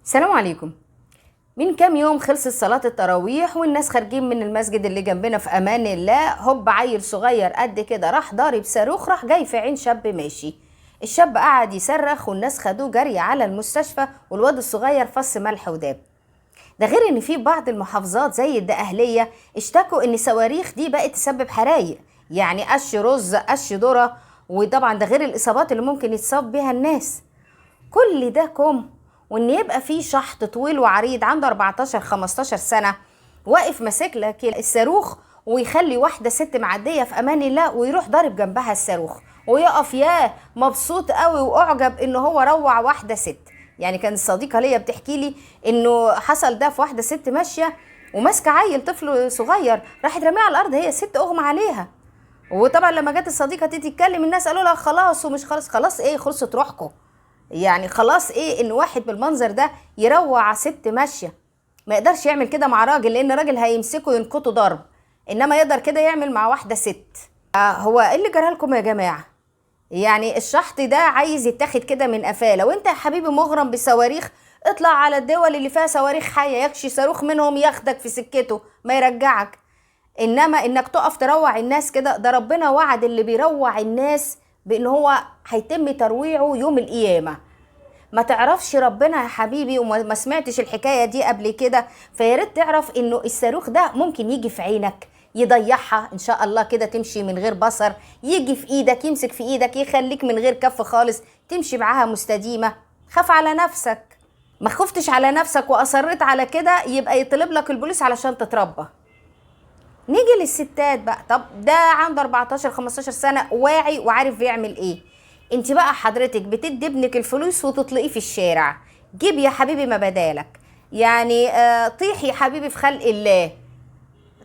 السلام عليكم. من كام يوم خلصت صلاة التراويح والناس خارجين من المسجد اللي جنبنا في امان الله، هوب عيل صغير قد كده راح ضارب صاروخ، راح جاي في عين شاب ماشي. الشاب قعد يصرخ والناس خدوه جري على المستشفى، والواد الصغير فص ملح وداب. ده غير ان في بعض المحافظات زي الدقهلية اشتكوا ان صواريخ دي بقت تسبب حرايق، يعني قش رز قش ذرة، وطبعا ده غير الاصابات اللي ممكن يتصاب بيها الناس. كل ده كوم، وان يبقى في شحط طويل وعريض عنده 14 15 سنه واقف ماسك لك الصاروخ، ويخلي واحده ست معديه في امان الله ويروح ضارب جنبها الصاروخ، ويقف ياه مبسوط قوي واعجب ان هو روع واحده ست. يعني كان الصديقه ليا بتحكي لي انه حصل ده في واحده ست ماشيه وماسكه عيل طفل صغير، راحت رميه على الارض، هي ست اغمى عليها. وطبعا لما جت الصديقه تيجي تتكلم الناس قالوا لها خلاص ومش خلاص. خلاص ايه؟ خلصت روحكم. يعني خلاص ايه ان واحد بالمنظر ده يروع ست ماشيه؟ ما يقدرش يعمل كده مع راجل، لان راجل هيمسكه ينقطه ضرب، انما يقدر كده يعمل مع واحده ست. هو ايه اللي جرى لكم يا جماعه؟ يعني الشحط ده عايز يتاخد كده من قفاه. لو انت يا حبيبي مغرم بصواريخ، اطلع على الدول اللي فيها صواريخ حيه، يكشي صاروخ منهم ياخدك في سكته ما يرجعك. انما انك تقف تروع الناس كده، ده ربنا وعد اللي بيروع الناس بان هو هيتم ترويعه يوم القيامه. ما تعرفش ربنا يا حبيبي وما سمعتش الحكايه دي قبل كده، فياريت تعرف انه الصاروخ ده ممكن يجي في عينك يضيعها ان شاء الله كده، تمشي من غير بصر، يجي في ايدك يمسك في ايدك يخليك من غير كف خالص، تمشي معاها مستديمه. خاف على نفسك. ما خفتش على نفسك واصريت على كده، يبقى يطلب لك البوليس علشان تتربى. نيجي للستات بقى. طب ده عنده 14 15 سنه واعي وعارف بيعمل ايه. انت بقى حضرتك بتدي ابنك الفلوس وتطلقيه في الشارع، جيب يا حبيبي ما بدالك. يعني طيح يا حبيبي في خلق الله.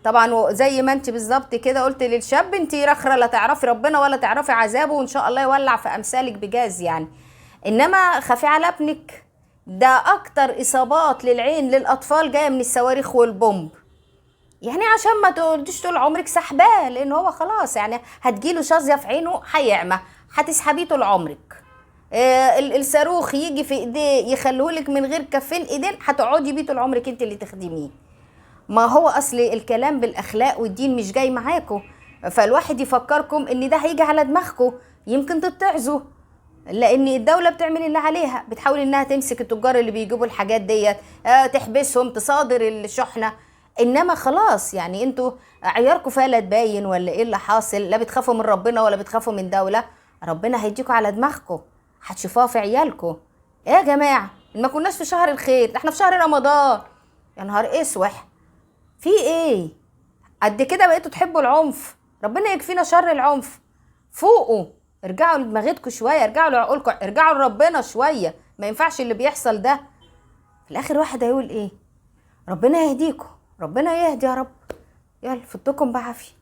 طبعا زي ما انت بالظبط كده قلت للشاب، انت رخرة لا تعرفي ربنا ولا تعرفي عذابه، وان شاء الله يولع في امثالك بجاز يعني. انما خافي على ابنك. ده اكتر اصابات للعين للاطفال جايه من الصواريخ والبومب. يعني عشان ما تقعديش طول عمرك سحباه، لان هو خلاص يعني هتجيله شظيه في عينه هيعمى، هتسحبيه طول عمرك. الصاروخ يجي في ايديه يخليهولك من غير كفين ايدين، هتقعدي بيه طول عمرك انت اللي تخدميه. ما هو اصل الكلام بالاخلاق والدين مش جاي معاكم، فالواحد يفكركم ان ده هيجي على دماغكم يمكن تتعظوا، لان الدوله بتعمل اللي عليها، بتحاول انها تمسك التجار اللي بيجيبوا الحاجات ديت، تحبسهم، تصادر الشحنه. انما خلاص يعني انتوا عياركم فلت باين ولا ايه اللي حاصل؟ لا بتخافوا من ربنا ولا بتخافوا من دوله. ربنا هيديكوا على دماغكم، هتشوفوها في عيالكم. ايه يا جماعه؟ ما كناش في شهر الخير، ده احنا في شهر رمضان. يا نهار اسوح، في ايه؟ قد كده بقيتوا تحبوا العنف؟ ربنا يكفينا شر العنف. فوقوا، ارجعوا لدماغتكم شويه، ارجعوا لعقولكم، ارجعوا لربنا شويه. ما ينفعش اللي بيحصل ده. في الاخر واحد هيقول ايه؟ ربنا يهديكم، ربنا يهدي يا رب. يلا فدكم بعافيه.